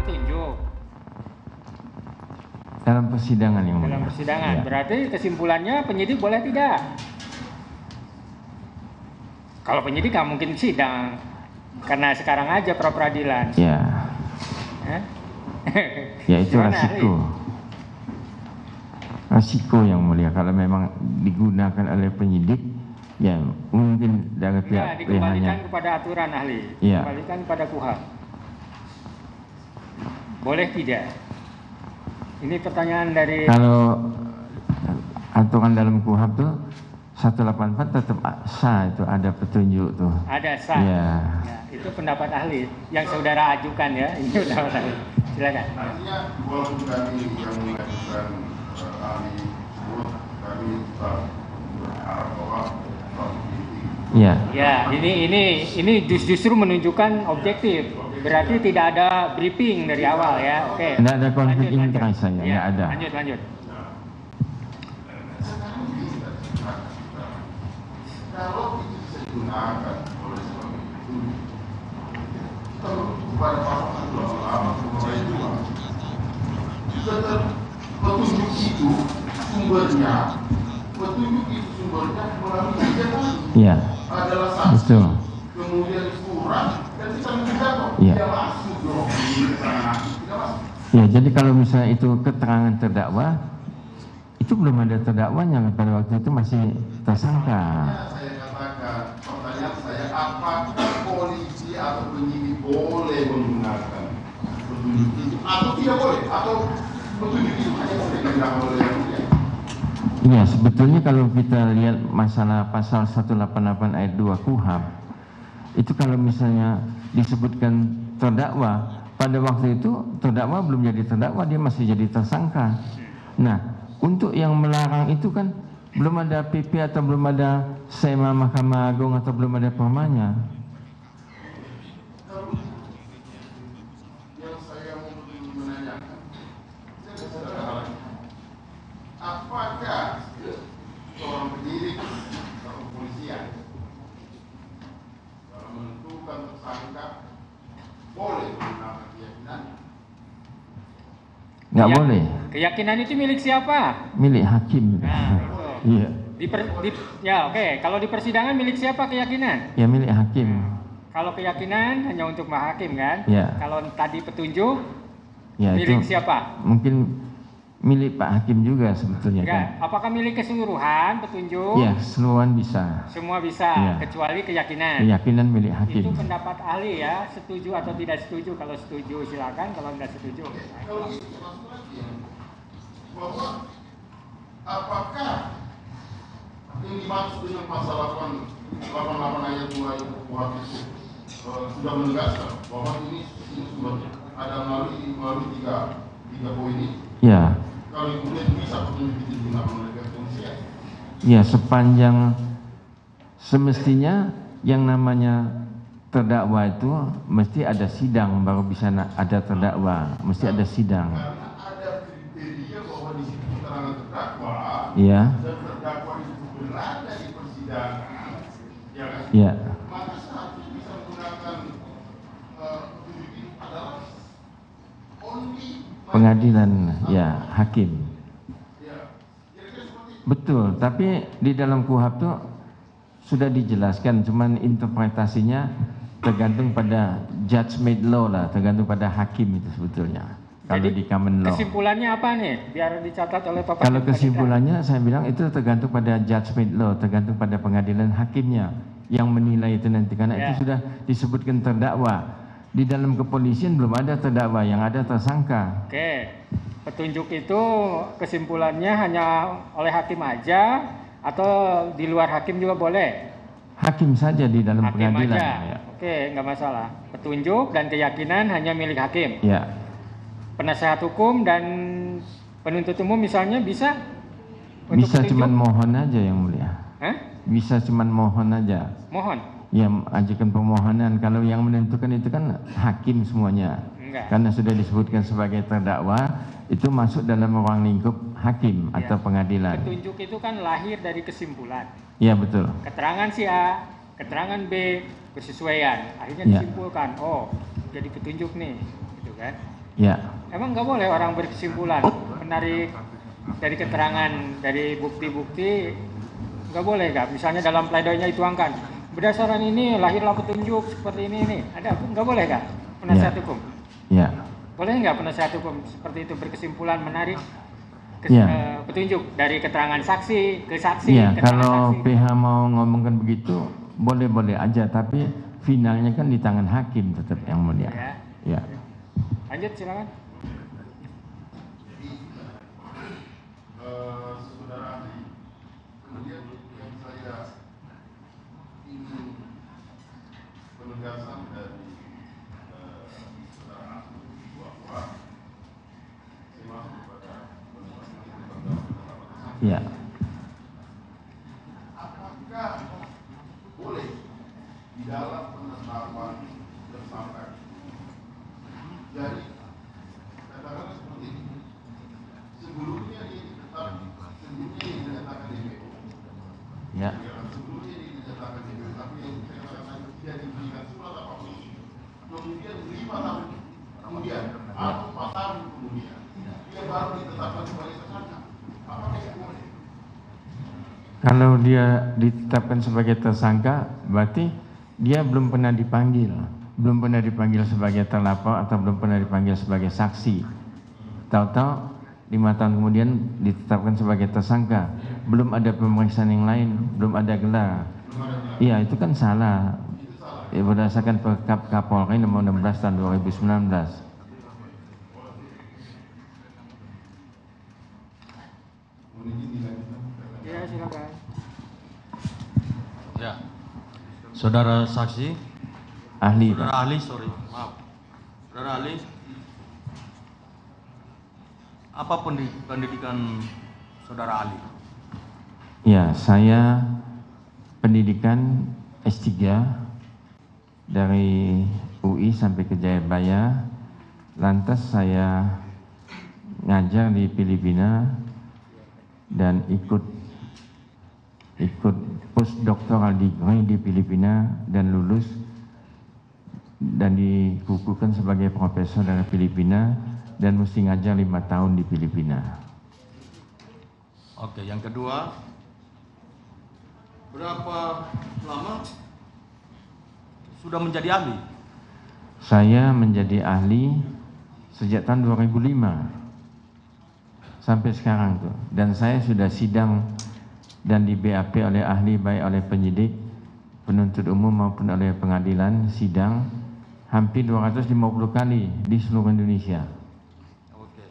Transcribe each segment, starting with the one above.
Petunjuk. Dalam persidangan yang mulia. Dalam persidangan. Ya. Berarti kesimpulannya penyidik boleh tidak? Kalau penyidik nggak mungkin sidang, karena sekarang aja pra peradilan. Ya. Ya itu Gimana, resiko. Resiko yang mulia kalau memang digunakan oleh penyidik, ya mungkin dari pihak dikembalikan kepada aturan ahli. Ya. Dikembalikan kepada KUHP. Boleh tidak? Ini pertanyaan dari... Kalau aturan dalam KUHP tuh 184 tetap sah, itu ada petunjuk tuh. Ada sah. Ya. Ya, itu pendapat ahli yang saudara ajukan ya. Ini pendapat ahli. Silakan. Artinya walaupun kami yang mengajukan ahli tersebut, kami tetap berharap bahwa Ya. Ya, ini justru menunjukkan objektif. Berarti tidak ada briefing dari awal ya. Oke. Tidak ada konflik interest saya, Ya, nggak ada. Lanjut. kalau itu bisa digunakan oleh sebagai petunjuk, kita merujuk kepada pasal 28 ayat 2. Jika petunjuk itu sumbernya melalui kegiatan Iya. adalah saksi, Betul. kemudian surat dan kita menjawab Iya. tidak masuk dong ini keterangan tidak masuk. Ya, jadi kalau misalnya itu keterangan terdakwa, itu belum ada terdakwanya pada waktu itu masih tersangka. Saya katakan, pertanyaan saya, apakah polisi atau penyidik boleh menggunakan petunjuk itu atau tidak boleh, atau petunjuk itu hanya boleh tidak boleh yang mulia? Iya, sebetulnya kalau kita lihat masalah pasal 188 ayat 2 KUHP, itu kalau misalnya disebutkan terdakwa, pada waktu itu terdakwa belum jadi terdakwa, dia masih jadi tersangka. Nah, untuk yang melarang itu kan belum ada PP atau belum ada SEMA Mahkamah Agung atau belum ada permanya. Yang saya mau menanyakan, apakah seorang penyidik atau kepolisian dalam menentukan tersangka boleh menggunakan keyakinan? Nggak boleh. Keyakinan itu milik siapa? Milik hakim. Nah, Iya. Ya oke. Kalau di persidangan milik siapa keyakinan? Ya milik hakim. Kalau keyakinan hanya untuk hakim kan? Ya. Kalau tadi petunjuk Ya, milik itu siapa? mungkin milik Pak Hakim juga sebetulnya Enggak. kan. Apakah milik keseluruhan petunjuk? Ya, seluruhan bisa. Semua bisa, Ya. kecuali keyakinan. Keyakinan milik Itu hakim. pendapat ahli ya, setuju atau tidak setuju. Kalau setuju silakan, kalau tidak setuju. Kalau gitu langsung lagi bahwa apakah yang dimaksud dengan pasal 88 ayat 2 itu KUHP itu sudah menegaskan bahwa ini sumbernya ada melalui tiga poin ini. Ya. Kalau kemudian bisa petunjuk itu digunakan oleh pihak kepolisian. Ya, sepanjang semestinya yang namanya terdakwa itu mesti ada sidang baru bisa ada terdakwa, mesti ada sidang. Karena ada kriteria bahwa di situ keterangan terdakwa Iya. dan terdakwa itu berada di persidangan, ya kan? Iya. Maka seharusnya bisa menggunakan petunjuk itu adalah only Pengadilan, ya, hakim. ya, kira-kira seperti itu. Betul, tapi di dalam KUHP itu sudah dijelaskan, cuman interpretasinya tergantung pada judge made law lah, tergantung pada hakim itu sebetulnya. Kalau Jadi, di common law. Kesimpulannya apa nih? Biar dicatat oleh Bapak. Kalau kesimpulannya saya bilang itu tergantung pada judge made law, tergantung pada pengadilan hakimnya yang menilai itu nanti, karena Ya. itu sudah disebutkan terdakwa. Di dalam kepolisian belum ada terdakwa, yang ada tersangka. Oke, petunjuk itu kesimpulannya hanya oleh hakim aja atau di luar hakim juga boleh? Hakim saja di dalam Hakim pengadilan. aja. Ya. Oke, nggak masalah. Petunjuk dan keyakinan hanya milik hakim. Ya. Penasehat hukum dan penuntut umum misalnya bisa? Untuk Bisa petunjuk? cuman mohon aja yang mulia. Hah? Bisa cuman mohon aja. Mohon? Ya, ajukan permohonan. Kalau yang menentukan itu kan hakim semuanya. Enggak. Karena sudah disebutkan sebagai terdakwa, itu masuk dalam ruang lingkup hakim Ya. atau pengadilan. Petunjuk itu kan lahir dari kesimpulan. Ya, betul. Keterangan si A, keterangan B bersesuaian. Akhirnya Ya. disimpulkan, oh jadi petunjuk nih, gitu kan? Ya. Emang nggak boleh orang berkesimpulan menarik dari keterangan dari bukti-bukti, nggak boleh nggak? Misalnya dalam pledoinya dituangkan berdasarkan ini lahirlah petunjuk seperti ini, ada nggak boleh nggak penasihat hukum? Ya. Boleh nggak penasihat hukum seperti itu berkesimpulan menarik petunjuk dari keterangan saksi ke saksi? Iya, kalau saksi. PH mau ngomongkan begitu boleh-boleh aja, tapi finalnya kan di tangan hakim tetap yang mulia. Ya. Lanjut silakan. Saudara ahli, kemudian yang saya ingin penegasan dari saudara ahli bahwa saya masuk kepada Ya. apakah boleh di dalam penetapan tersangka jadi katakanlah seperti ini, sebelumnya ini dinyatakan DPO. Ya. Sebelumnya ini dinyatakan DPO, tapi yang saya katakan tidak diberikan surat apapun. Kemudian 5 tahun kemudian atau 4 tahun kemudian dia baru ditetapkan sebagai tersangka. Apakah itu boleh? Kalau dia ditetapkan sebagai tersangka, berarti dia belum pernah dipanggil, sebagai terlapor atau belum pernah dipanggil sebagai saksi. Tahu-tahu 5 tahun kemudian ditetapkan sebagai tersangka, belum ada pemeriksaan yang lain, belum ada gelar. Iya, itu kan salah. Berdasarkan Perkap Kapolri nomor 16 tahun 2019. Ya, silakan. Ya. Saudara saksi, Ahli. saudara ahli, maaf. Saudara ahli, apa pendidikan saudara ahli? Ya, saya pendidikan S3 dari UI sampai ke Jayabaya. Lantas saya ngajar di Filipina dan ikut postdoctoral degree di Filipina dan lulus dan dikukuhkan sebagai profesor dari Filipina dan mesti ngajar 5 tahun di Filipina. Oke, yang kedua, berapa lama sudah menjadi ahli? Saya menjadi ahli sejak tahun 2005 sampai sekarang tuh, dan saya sudah sidang dan di BAP oleh ahli, baik oleh penyidik, penuntut umum maupun oleh pengadilan, sidang hampir 250 kali di seluruh Indonesia. Oke.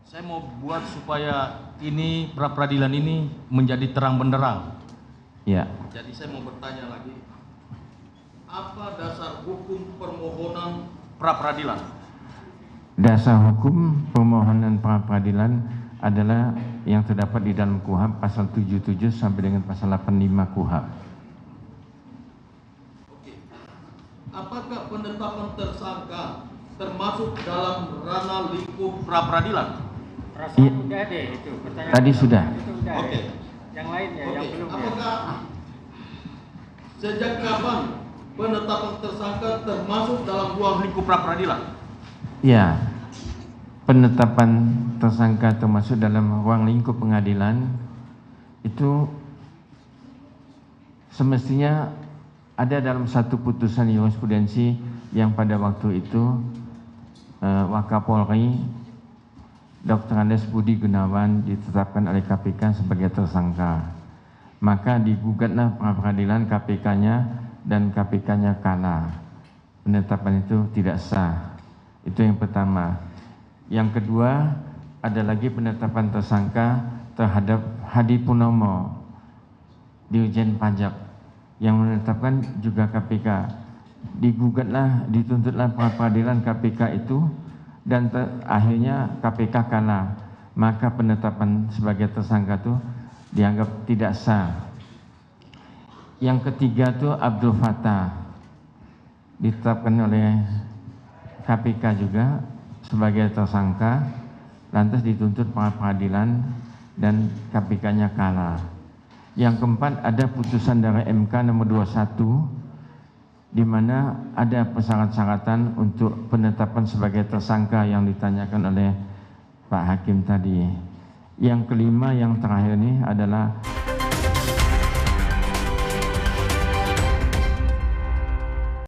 Saya mau buat supaya ini pra-peradilan ini menjadi terang benderang. Ya. Jadi saya mau bertanya lagi, apa dasar hukum permohonan pra-peradilan? Dasar hukum permohonan pra-peradilan adalah yang terdapat di dalam KUHAP pasal 77 sampai dengan pasal 85 KUHAP. Oke. Apakah penetapan tersangka termasuk dalam ranah lingkup pra-peradilan? Perasaan Iya. udah deh itu pertanyaan. Tadi sudah. Itu udah. Oke. Yang lainnya, yang Oke. belum. Apakah sejak kapan penetapan tersangka termasuk dalam ruang lingkup pra-peradilan? Ya, penetapan tersangka termasuk dalam ruang lingkup pengadilan itu semestinya ada dalam satu putusan jurisprudensi yang pada waktu itu Wakapolri Dr. Andes Budi Gunawan ditetapkan oleh KPK sebagai tersangka. Maka digugatlah pra-peradilan KPK-nya dan KPK-nya kalah. Penetapan itu tidak sah. Itu yang pertama. Yang kedua, ada lagi penetapan tersangka terhadap Hadi Purnomo, Dirjen Pajak, yang menetapkan juga KPK. Digugatlah, dituntutlah pra-peradilan KPK itu, dan akhirnya KPK kalah. Maka penetapan sebagai tersangka itu dianggap tidak sah. Yang ketiga itu Abdul Fattah, ditetapkan oleh KPK juga sebagai tersangka, lantas dituntut pra-peradilan dan KPK-nya kalah. Yang keempat ada putusan dari MK nomor 21 di mana ada persyarat-syaratan untuk penetapan sebagai tersangka yang ditanyakan oleh Pak Hakim tadi. Yang kelima, yang terakhir ini adalah